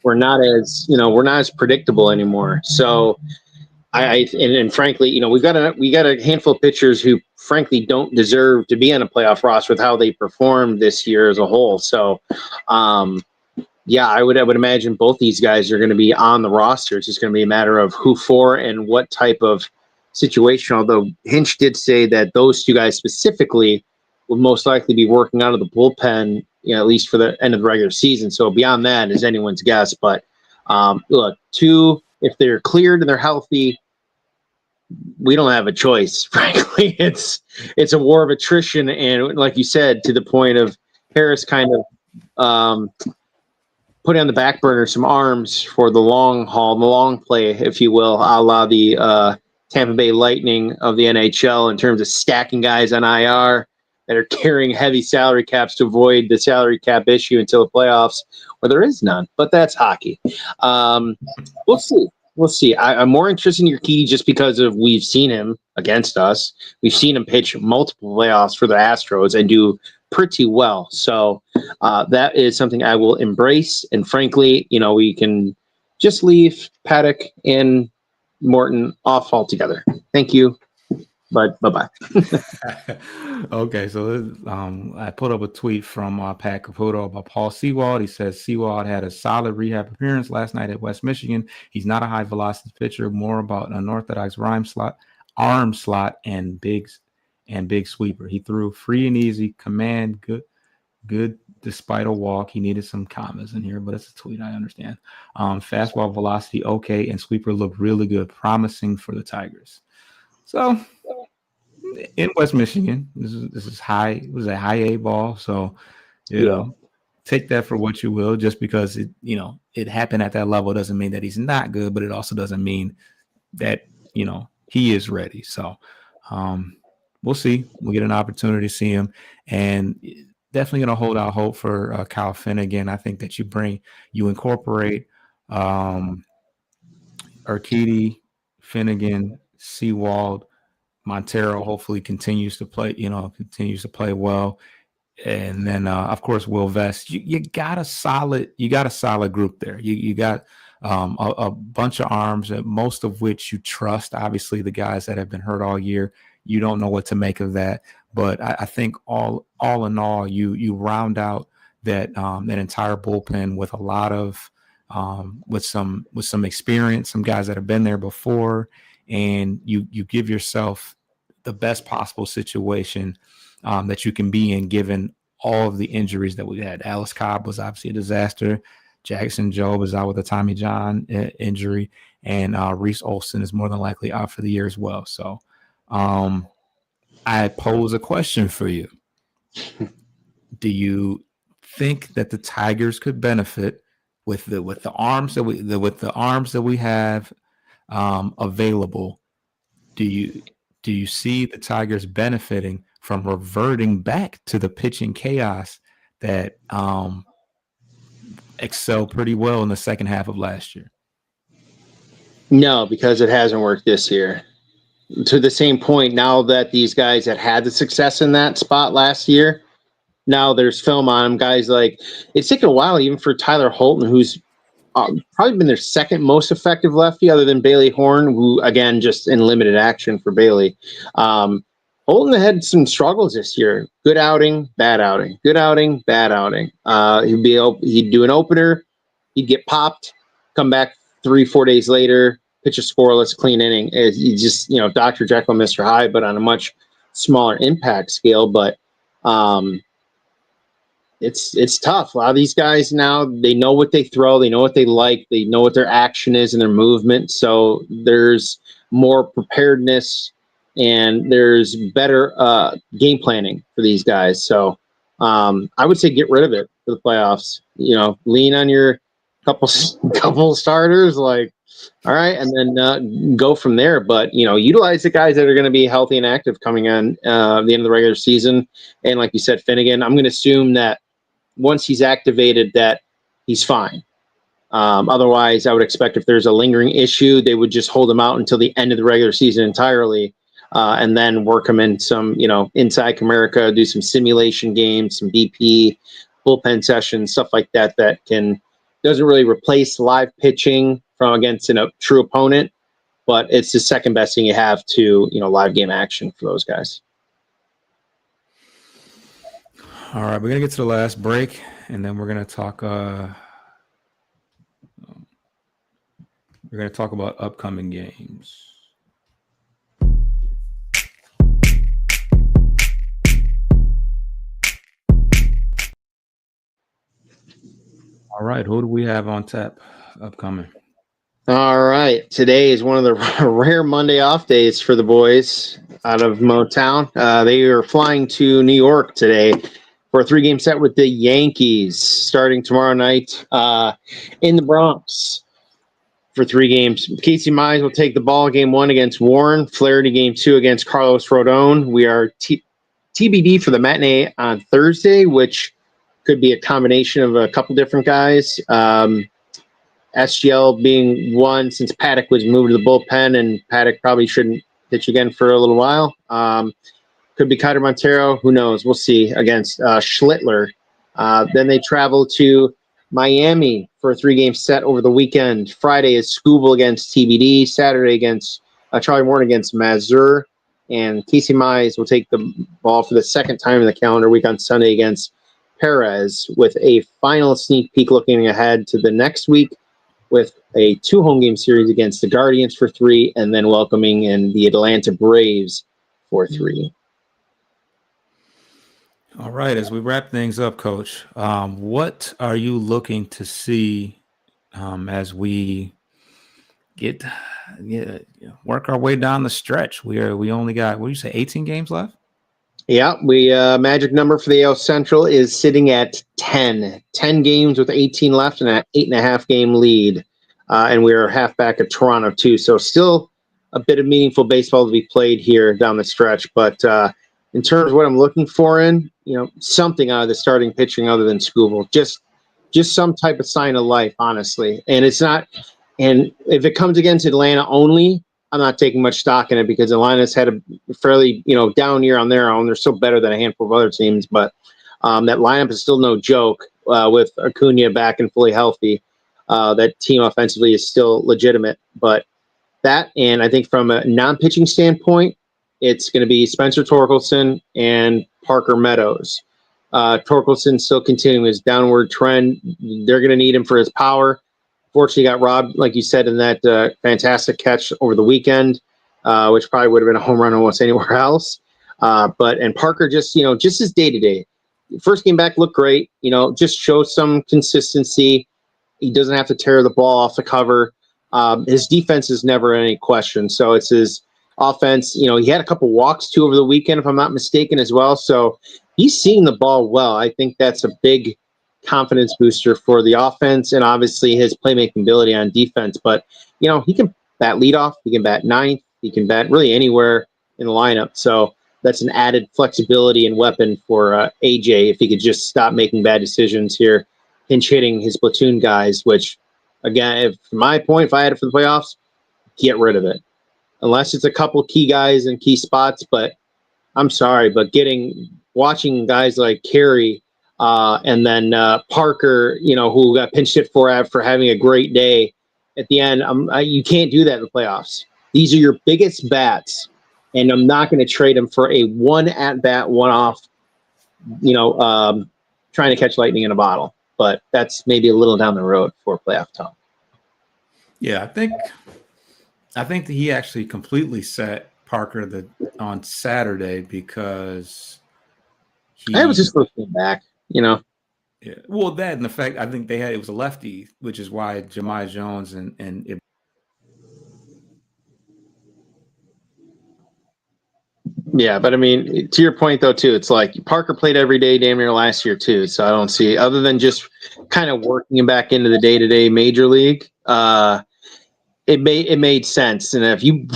we're not as predictable anymore. So and frankly, we got a handful of pitchers who frankly don't deserve to be on a playoff roster with how they performed this year as a whole. So, I would imagine both these guys are going to be on the roster. It's just going to be a matter of who for and what type of situation. Although Hinch did say that those two guys specifically will most likely be working out of the bullpen, at least for the end of the regular season. So beyond that is anyone's guess. But look, if they're cleared and they're healthy, we don't have a choice. Frankly, it's a war of attrition, and like you said, to the point of Harris kind of putting on the back burner some arms for the long haul, the long play, if you will, a la the Tampa Bay Lightning of the NHL, in terms of stacking guys on IR that are carrying heavy salary caps to avoid the salary cap issue until the playoffs, where there is none. But that's hockey. We'll see. We'll see. I'm more interested in Urquidy just because we've seen him against us. We've seen him pitch multiple playoffs for the Astros and do pretty well. So that is something I will embrace. And frankly, we can just leave Paddock and Morton off altogether. Thank you. But bye-bye. Okay, so I put up a tweet from Pat Caputo about Paul Sewald. He says Sewald had a solid rehab appearance last night at West Michigan. He's not a high velocity pitcher, more about an unorthodox arm slot, and big sweeper. He threw free and easy, command, good despite a walk. He needed some commas in here, but it's a tweet. I understand. Fastball velocity okay, and sweeper looked really good, promising for the Tigers. So in West Michigan, this is high. It was a high A ball, so you know take that for what you will. Just because it happened at that level doesn't mean that he's not good, but it also doesn't mean that he is ready. So we'll see. We'll get an opportunity to see him, and definitely going to hold out hope for Kyle Finnegan. I think that you incorporate Urquidy, Finnegan, Seawald, Montero. Hopefully continues to play well. And then of course Will Vest. You got a solid group there. You got a bunch of arms, most of which you trust. Obviously, the guys that have been hurt all year, you don't know what to make of that. But I think all in all, you round out that entire bullpen with a lot of with some experience, some guys that have been there before, and you give yourself the best possible situation that you can be in, given all of the injuries that we had. Alice Cobb was obviously a disaster. Jackson Jobe is out with a Tommy John injury, and Reese Olson is more than likely out for the year as well. So I pose a question for you. Do you think that the Tigers could benefit with the arms that we have available? Do you see the Tigers benefiting from reverting back to the pitching chaos that excelled pretty well in the second half of last year? No, because it hasn't worked this year. To the same point, now that these guys that had the success in that spot last year, now there's film on them. Guys like, it's taken a while even for Tyler Holton, who's probably been their second most effective lefty other than Bailey Horn, who, again, just in limited action for Bailey. Holton had some struggles this year. Good outing, bad outing. Good outing, bad outing. He'd do an opener, he'd get popped, come back 3-4 days later, pitch a scoreless, clean inning. He just, Dr. Jekyll, Mr. Hyde, but on a much smaller impact scale. But it's tough. A lot of these guys now, they know what they throw, they know what they like, they know what their action is and their movement. So there's more preparedness and there's better game planning for these guys. So I would say get rid of it for the playoffs. Lean on your couple starters, like, all right, and then go from there. But utilize the guys that are going to be healthy and active coming on the end of the regular season. And like you said, Finnegan, I'm going to assume that once he's activated, that he's fine. Otherwise, I would expect if there's a lingering issue, they would just hold him out until the end of the regular season entirely, and then work him in some, inside Comerica, do some simulation games, some BP, bullpen sessions, stuff like that. That doesn't really replace live pitching from against a true opponent, but it's the second best thing you have to live game action for those guys. All right, we're gonna get to the last break, and then we're gonna talk. We're gonna talk about upcoming games. All right, who do we have on tap upcoming? All right, today is one of the rare Monday off days for the boys out of Motown. They are flying to New York today for a 3-game set with the Yankees, starting tomorrow night in the Bronx for 3 games. Casey Mize will take the ball game 1 against Warren, Flaherty game 2 against Carlos Rodon. We are TBD for the matinee on Thursday, which could be a combination of a couple different guys. SGL being one, since Paddock was moved to the bullpen, and Paddock probably shouldn't pitch again for a little while. Could be Kiter Montero. Who knows? We'll see, against Schlittler. Then they travel to Miami for a 3-game set over the weekend. Friday is Scooble against TBD. Saturday against Charlie Morton against Mazur. And Casey Mize will take the ball for the second time in the calendar week on Sunday against Perez, with a final sneak peek looking ahead to the next week with a 2 home game series against the Guardians for 3, and then welcoming in the Atlanta Braves for 3. All right, as we wrap things up, Coach, what are you looking to see as we work our way down the stretch? We only got, what do you say, 18 games left? Yeah, we magic number for the AL Central is sitting at 10. 10 games with 18 left and an 8.5 game lead. And we're half back at Toronto, too. So still a bit of meaningful baseball to be played here down the stretch. But in terms of what I'm looking for something out of the starting pitching other than Scooble. Just some type of sign of life, honestly. And it's not – and if it comes against Atlanta only, I'm not taking much stock in it because Atlanta's had a fairly, down year on their own. They're still better than a handful of other teams, but that lineup is still no joke with Acuna back and fully healthy. That team offensively is still legitimate. But that, and I think from a non-pitching standpoint, it's going to be Spencer Torkelson and Parker Meadows. Torkelson still continuing his downward trend. They're going to need him for his power. Fortunately, got robbed, like you said, in that fantastic catch over the weekend, which probably would have been a home run almost anywhere else. And Parker just his day to day. First game back looked great. Just show some consistency. He doesn't have to tear the ball off the cover. His defense is never any question. So it's his offense. He had a couple walks too over the weekend, if I'm not mistaken, as well. So he's seeing the ball well. I think that's a big confidence booster for the offense and obviously his playmaking ability on defense. But, he can bat leadoff, he can bat ninth, he can bat really anywhere in the lineup. So that's an added flexibility and weapon for AJ if he could just stop making bad decisions here, pinch hitting his platoon guys, which, again, from my point, if I had it for the playoffs, get rid of it. Unless it's a couple key guys in key spots. But I'm sorry, but watching guys like Carey and then Parker, who got pinch hit for having a great day at the end. You can't do that in the playoffs. These are your biggest bats, and I'm not going to trade them for a one at bat, one off. Trying to catch lightning in a bottle. But that's maybe a little down the road for playoff talk. Yeah, I think that he actually completely set Parker on Saturday because That was his first game back. Yeah. Well, that and the fact I think it was a lefty, which is why Jahmai Jones and it. Yeah, but I mean, to your point though, too, it's like Parker played every day damn near last year too. So I don't see, other than just kind of working him back into the day-to-day major league, it made sense. And if you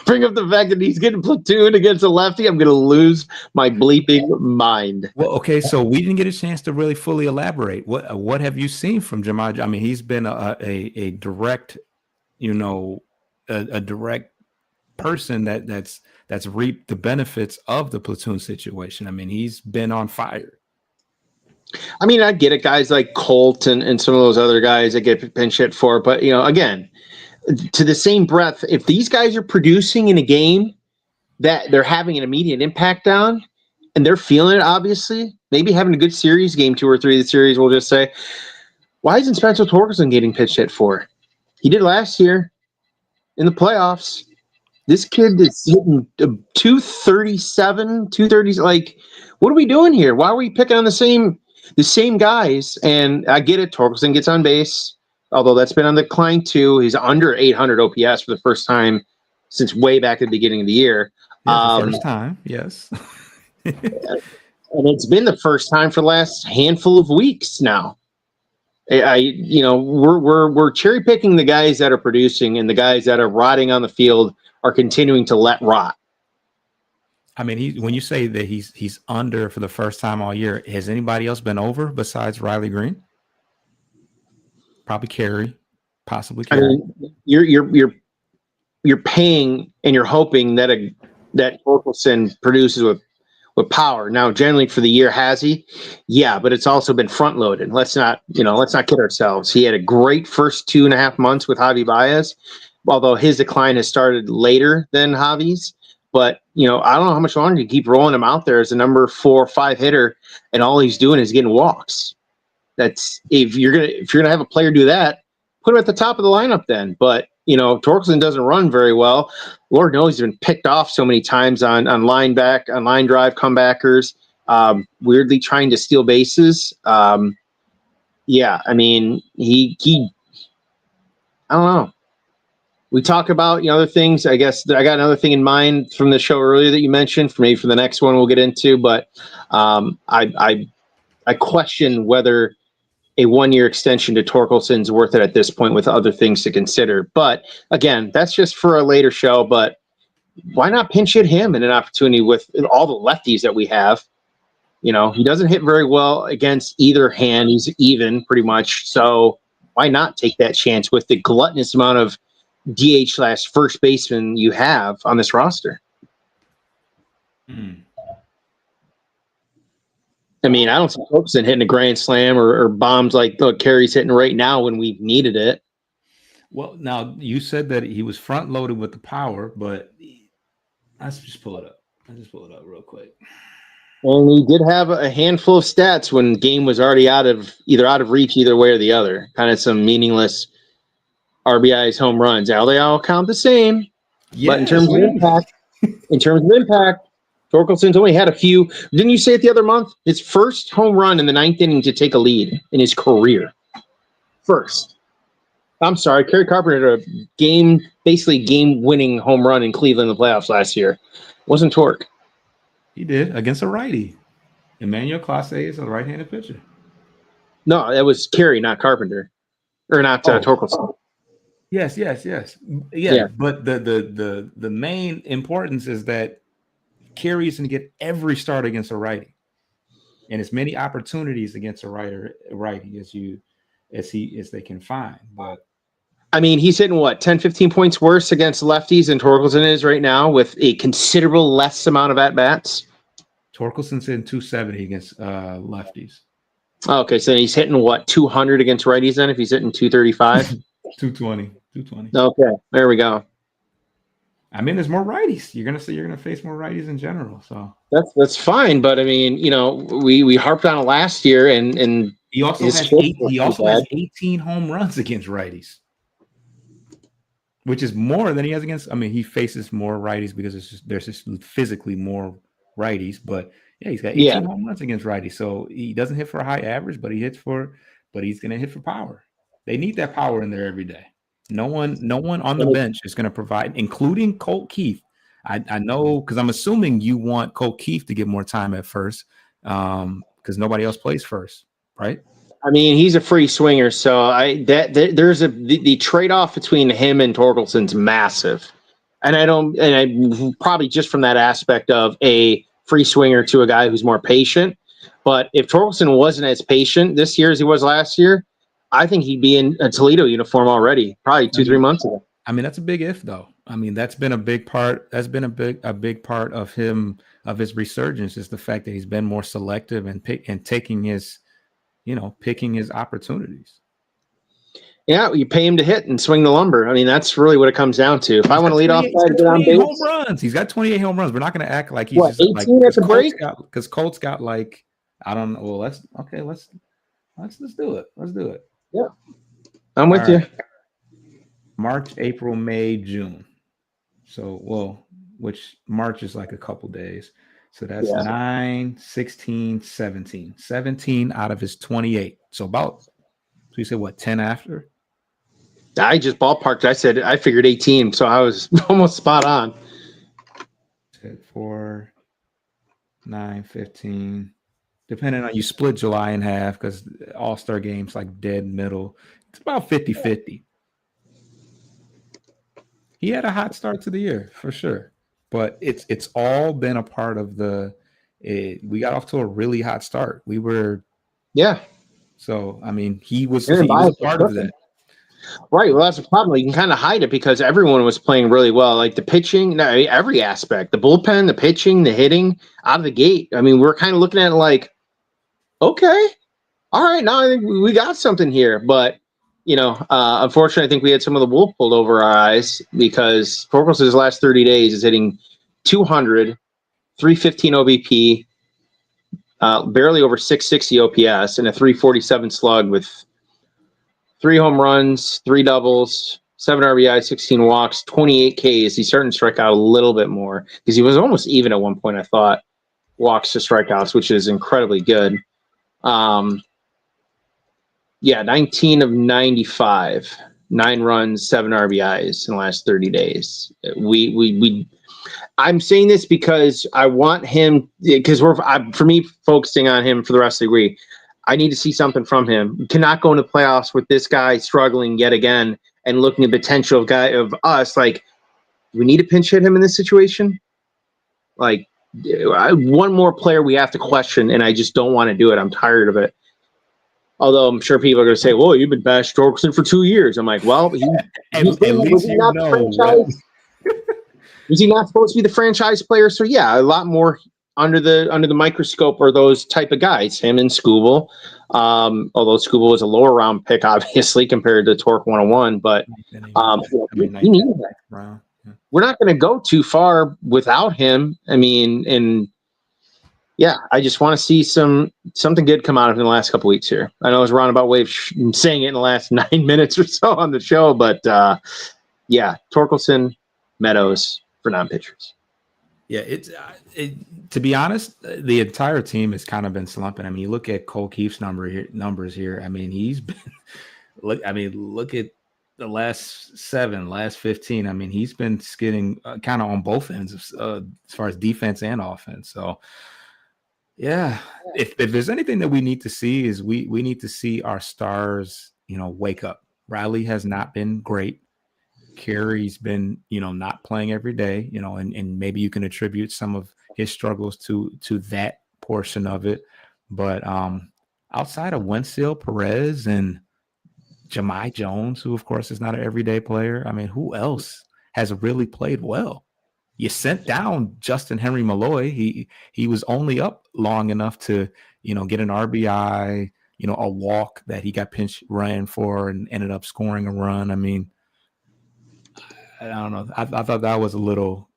bring up the fact that he's getting platooned against a lefty, I'm going to lose my bleeping mind. Well, okay, so we didn't get a chance to really fully elaborate. What have you seen from Jahmai? I mean, he's been a direct, a direct person that's reaped the benefits of the platoon situation. I mean, he's been on fire. I mean, I get it, guys like Colt and some of those other guys that get pinch hit for, but again, to the same breath, if these guys are producing in a game that they're having an immediate impact on, and they're feeling it, obviously, maybe having a good series, game 2 or 3 of the series, we'll just say, why isn't Spencer Torkelson getting pitch hit for? He did last year in the playoffs. This kid is hitting 237, 230. Like, what are we doing here? Why are we picking on the same guys? And I get it. Torkelson gets on base, although that's been on the decline too. He's under 800 OPS for the first time since way back at the beginning of the year. Yeah, the first time, yes. And it's been the first time for the last handful of weeks now. We're cherry picking the guys that are producing, and the guys that are rotting on the field are continuing to let rot. I mean, when you say that he's under for the first time all year, has anybody else been over besides Riley Green? Probably Carey, possibly Carey. I mean, you're paying and you're hoping that that Torkelson produces with power. Now, generally for the year, has he? Yeah, but it's also been front loaded. Let's not kid ourselves. He had a great first 2.5 months with Javi Baez, although his decline has started later than Javi's. But I don't know how much longer you keep rolling him out there as a number 4 or 5 hitter, and all he's doing is getting walks. That's if you're gonna have a player do that, put him at the top of the lineup then. But Torkelson doesn't run very well. Lord knows he's been picked off so many times on line drive comebackers, weirdly trying to steal bases. Yeah, I mean he I don't know. we talk about other things. I guess I got another thing in mind from the show earlier that you mentioned. For maybe for the next one we'll get into, but I question whether a 1-year extension to Torkelson's worth it at this point with other things to consider. But again, that's just for a later show. But why not pinch hit him in an opportunity with all the lefties that we have? He doesn't hit very well against either hand. He's even pretty much. So why not take that chance with the gluttonous amount of DH/first baseman you have on this roster? I mean, I don't see Torkelson hitting a grand slam or bombs like Carey's hitting right now when we needed it. Well, now you said that he was front loaded with the power, but let's just pull it up. Real quick. And he did have a handful of stats when game was already out of reach either way or the other. Kind of some meaningless RBIs, home runs. Now they all count the same. Yes, but in terms of impact, Torkelson's only had a few. Didn't you say it the other month? His first home run in the 9th inning to take a lead in his career. First. I'm sorry, Kerry Carpenter had a game-winning home run in Cleveland in the playoffs last year. It wasn't Tork. He did against a righty. Emmanuel Clase is a right-handed pitcher. No, that was Kerry, not Carpenter, or not Torkelson. Yes. Yeah. But the main importance is that Kerry's going to get every start against a righty, and as many opportunities against a righty as they can find. But I mean, he's hitting 10, 15 points worse against lefties than Torkelson is right now, with a considerable less amount of at bats. Torkelson's hitting 270 against lefties. Okay, so he's hitting 200 against righties then if he's hitting 235? 220. Okay, there we go. I mean, there's more righties. You're gonna face more righties in general. So that's fine, but I mean, we harped on it last year, and he also has 18 home runs against righties, which is more than he has against. I mean, he faces more righties because there's just physically more righties, but yeah, he's got 18 home runs against righties. So he doesn't hit for a high average, but he's going to hit for power. They need that power in there every day. No one on the bench is going to provide, including Colt Keith. I know, because I'm assuming you want Colt Keith to get more time at first, because nobody else plays first, right? I mean, he's a free swinger, so there's the trade-off between him and Torkelson's massive. And I probably just from that aspect of a free swinger to a guy who's more patient. But if Torkelson wasn't as patient this year as he was last year, I think he'd be in a Toledo uniform already, probably 2-3 months ago. I mean, that's a big if, though. I mean, that's been a big part. That's been a big part of his resurgence, is the fact that he's been more selective and taking his, picking his opportunities. Yeah, you pay him to hit and swing the lumber. I mean, that's really what it comes down to. If I want to lead off, home runs. He's got 28 home runs. We're not going to act like he's 18 at the break. Because Colt's got I don't know. Well, let's do it. Let's do it. Yeah, I'm with you. March, April, May, June. So, which March is like a couple days. So that's 9, 16, 17. 17 out of his 28. So you said 10 after? I just ballparked. I figured 18, so I was almost spot on. 4, 9, 15. Depending on, you split July in half because All-Star games like dead middle. It's about 50-50. He had a hot start to the year for sure, but it's all been a part of we got off to a really hot start. We were, So I mean, he was part of that. Right. Well, that's the problem. You can kind of hide it because everyone was playing really well. Like the pitching, every aspect, the bullpen, the pitching, the hitting out of the gate. I mean, we're kind of looking at it like, okay, all right, now I think we got something here. But, unfortunately, I think we had some of the wool pulled over our eyes because Torkelson's last 30 days is hitting 200, 315 OBP, barely over 660 OPS, and a 347 slug with 3 home runs, 3 doubles, 7 RBI, 16 walks, 28 Ks. He's starting to strike out a little bit more because he was almost even at one point, I thought, walks to strikeouts, which is incredibly good. 19 of 95. 9 runs, 7 RBIs in the last 30 days. I'm saying this because I want him, because for me focusing on him for the rest of the week. I need to see something from him. We cannot go into playoffs with this guy struggling yet again and looking at potential of us. Like, we need to pinch hit him in this situation. Like, one more player we have to question, and I just don't want to do it. I'm tired of it. Although I'm sure people are going to say, "Well, you've been bashed Torkelson for 2 years." I'm like, "Well, was he not supposed to be the franchise player?" So yeah, a lot more under the microscope are those type of guys. Him and Scooble. Although Scooble was a lower round pick, obviously compared to Torque 101, but we're not going to go too far without him. I mean, and yeah, I just want to see something good come out of him in the last couple weeks here. I know I was roundabout way of saying it in the last 9 minutes or so on the show, but yeah, Torkelson, Meadows for non-pitchers. Yeah, to be honest, the entire team has kind of been slumping. I mean, you look at Cole Keefe's numbers here. I mean, he's been look at the last 7, last 15. I mean, he's been skidding kind of on both ends as far as defense and offense. So, yeah, if there's anything that we need to see is we need to see our stars, wake up. Riley has not been great. Carey's been, not playing every day, and maybe you can attribute some of his struggles to that portion of it. But outside of Wenzel, Perez, and Jahmai Jones, who of course is not an everyday player, I mean, who else has really played well? You sent down Justin Henry Malloy. He was only up long enough to, get an RBI, a walk that he got pinch ran for and ended up scoring a run. I mean, I don't know. I thought that was a little,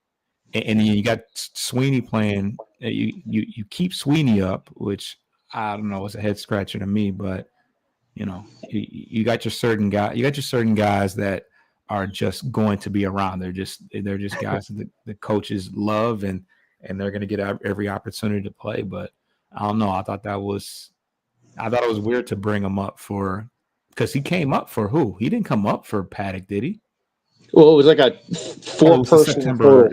and you got Sweeney playing. You keep Sweeney up, which I don't know, was a head scratcher to me. But you got your certain guy. You got your certain guys that are just going to be around. They're just guys that the coaches love, and they're going to get every opportunity to play. But I don't know. I thought it was weird to bring him up because he came up for who? He didn't come up for Paddock, did he? Well, it was like a 4-person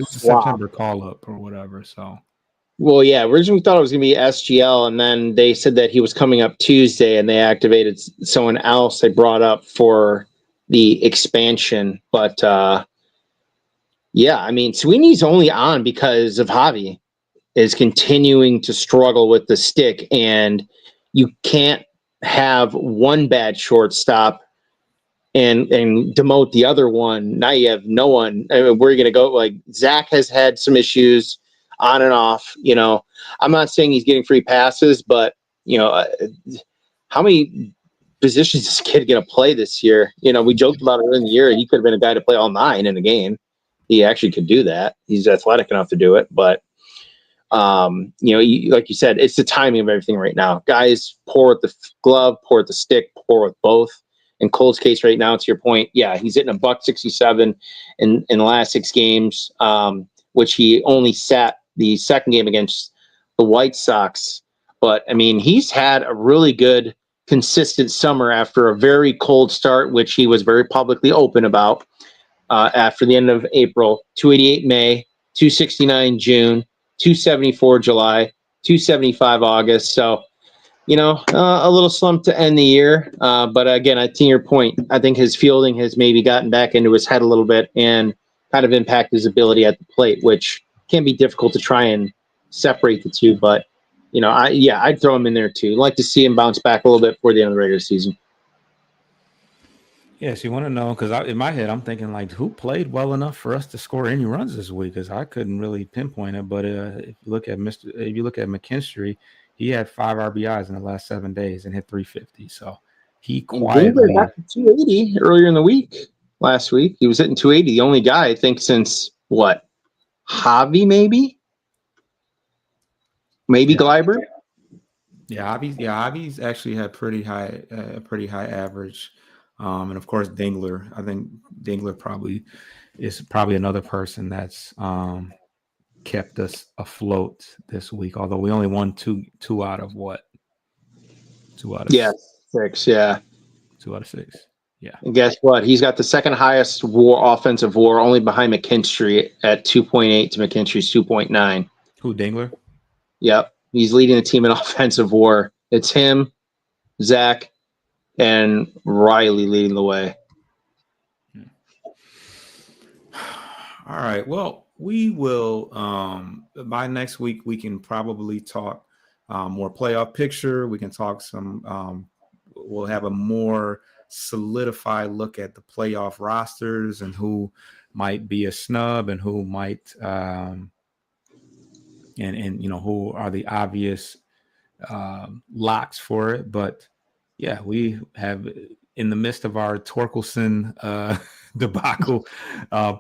September call up or whatever. So, well, yeah, originally we thought it was going to be SGL, and then they said that he was coming up Tuesday, and they activated someone else they brought up for the expansion. But yeah, I mean, Sweeney's only on because of Javi is continuing to struggle with the stick, and you can't have one bad shortstop and demote the other one. Now you have no one. I mean, where are you going to go? Like, Zach has had some issues on and off. I'm not saying he's getting free passes, but how many positions is this kid going to play this year? We joked about it in the year. He could have been a guy to play all 9 in a game. He actually could do that. He's athletic enough to do it, but like you said, it's the timing of everything right now. Guys pour with the glove, pour with the stick, pour with both. In Cole's case right now, to your point, yeah, he's hitting $167 in the last 6 games, which he only sat the second game against the White Sox. But, I mean, he's had a really good, consistent summer after a very cold start, which he was very publicly open about after the end of April. 288 May, 269 June, 274 July, 275 August. So, a little slump to end the year. But again, to your point, I think his fielding has maybe gotten back into his head a little bit and kind of impact his ability at the plate, which can be difficult to try and separate the two. But, I'd throw him in there too. I'd like to see him bounce back a little bit before the end of the regular season. Yes, you want to know, because in my head, I'm thinking, like, who played well enough for us to score any runs this week? Because I couldn't really pinpoint it. But if you look at McKinstry, he had 5 RBIs in the last 7 days and hit 350. So he quietly got to 280 earlier in the week. Last week he was hitting 280. The only guy I think since what? Javi maybe Gleiber. Yeah, Javi's actually had pretty high average. And of course Dingler. I think Dingler probably is another person that's kept us afloat this week, although we only won two out of what? 2 out of 6. Yeah. 2 out of 6. Yeah. And guess what? He's got the second highest offensive WAR, only behind McKinstry at 2.8 to McKinstry's 2.9. Who, Dingler? Yep. He's leading the team in offensive WAR. It's him, Zach, and Riley leading the way. All right. Well, we will by next week we can probably talk more playoff picture. We can talk some we'll have a more solidified look at the playoff rosters and who might be a snub and who might and who are the obvious locks for it. But yeah, we have in the midst of our Torkelson debacle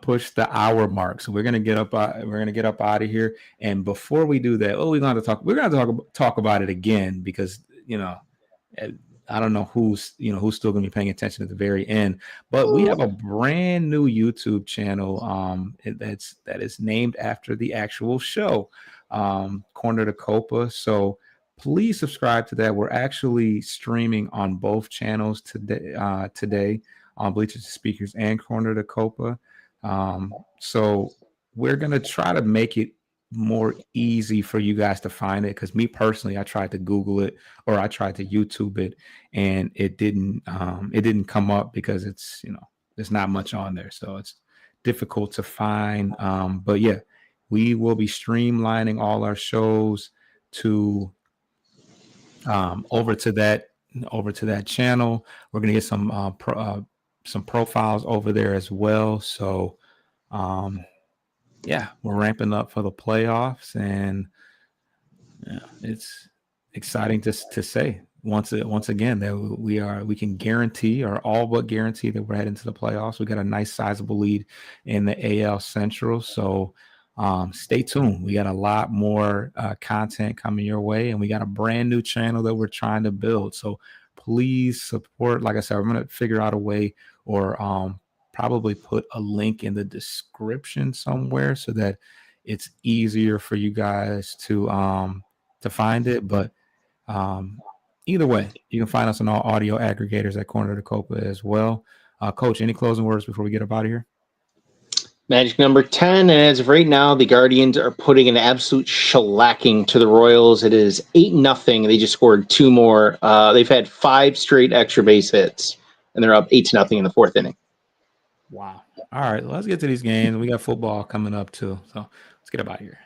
pushed the hour mark, so we're gonna get up out of here. And before we do that, we're gonna talk about it again, because I don't know who's still gonna be paying attention at the very end, but we have a brand new YouTube channel that is named after the actual show, Corner to Copa. So please subscribe to that. We're actually streaming on both channels today on Bleachers to Speakers and Corner to Copa. So we're going to try to make it more easy for you guys to find it, because me personally, I tried to Google it or I tried to YouTube it, and it didn't come up because it's there's not much on there, so it's difficult to find. But yeah, we will be streamlining all our shows to over to that channel. We're gonna get some profiles over there as well. So yeah, we're ramping up for the playoffs, and it's exciting to say once again that we can guarantee, or all but guarantee, that we're heading to the playoffs. We got a nice sizable lead in the AL Central, so stay tuned. We got a lot more content coming your way, and we got a brand new channel that we're trying to build. So please support. Like I said, I'm going to figure out a way, or probably put a link in the description somewhere so that it's easier for you guys to find it. But either way, you can find us on all audio aggregators at Corner to Copa as well. Coach, any closing words before we get up out of here? Magic number 10, and as of right now, the Guardians are putting an absolute shellacking to the Royals. It is 8-0. They just scored 2 more. They've had 5 straight extra base hits, and they're up 8-0 in the 4th inning. Wow. All right, let's get to these games. We got football coming up too, so let's get up out of here.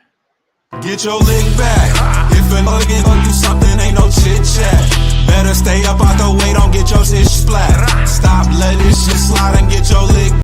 Get your lick back. If a nugget gon' do something, ain't no chit chat. Better stay up out the way, don't get your shit splat. Stop letting shit slide and get your lick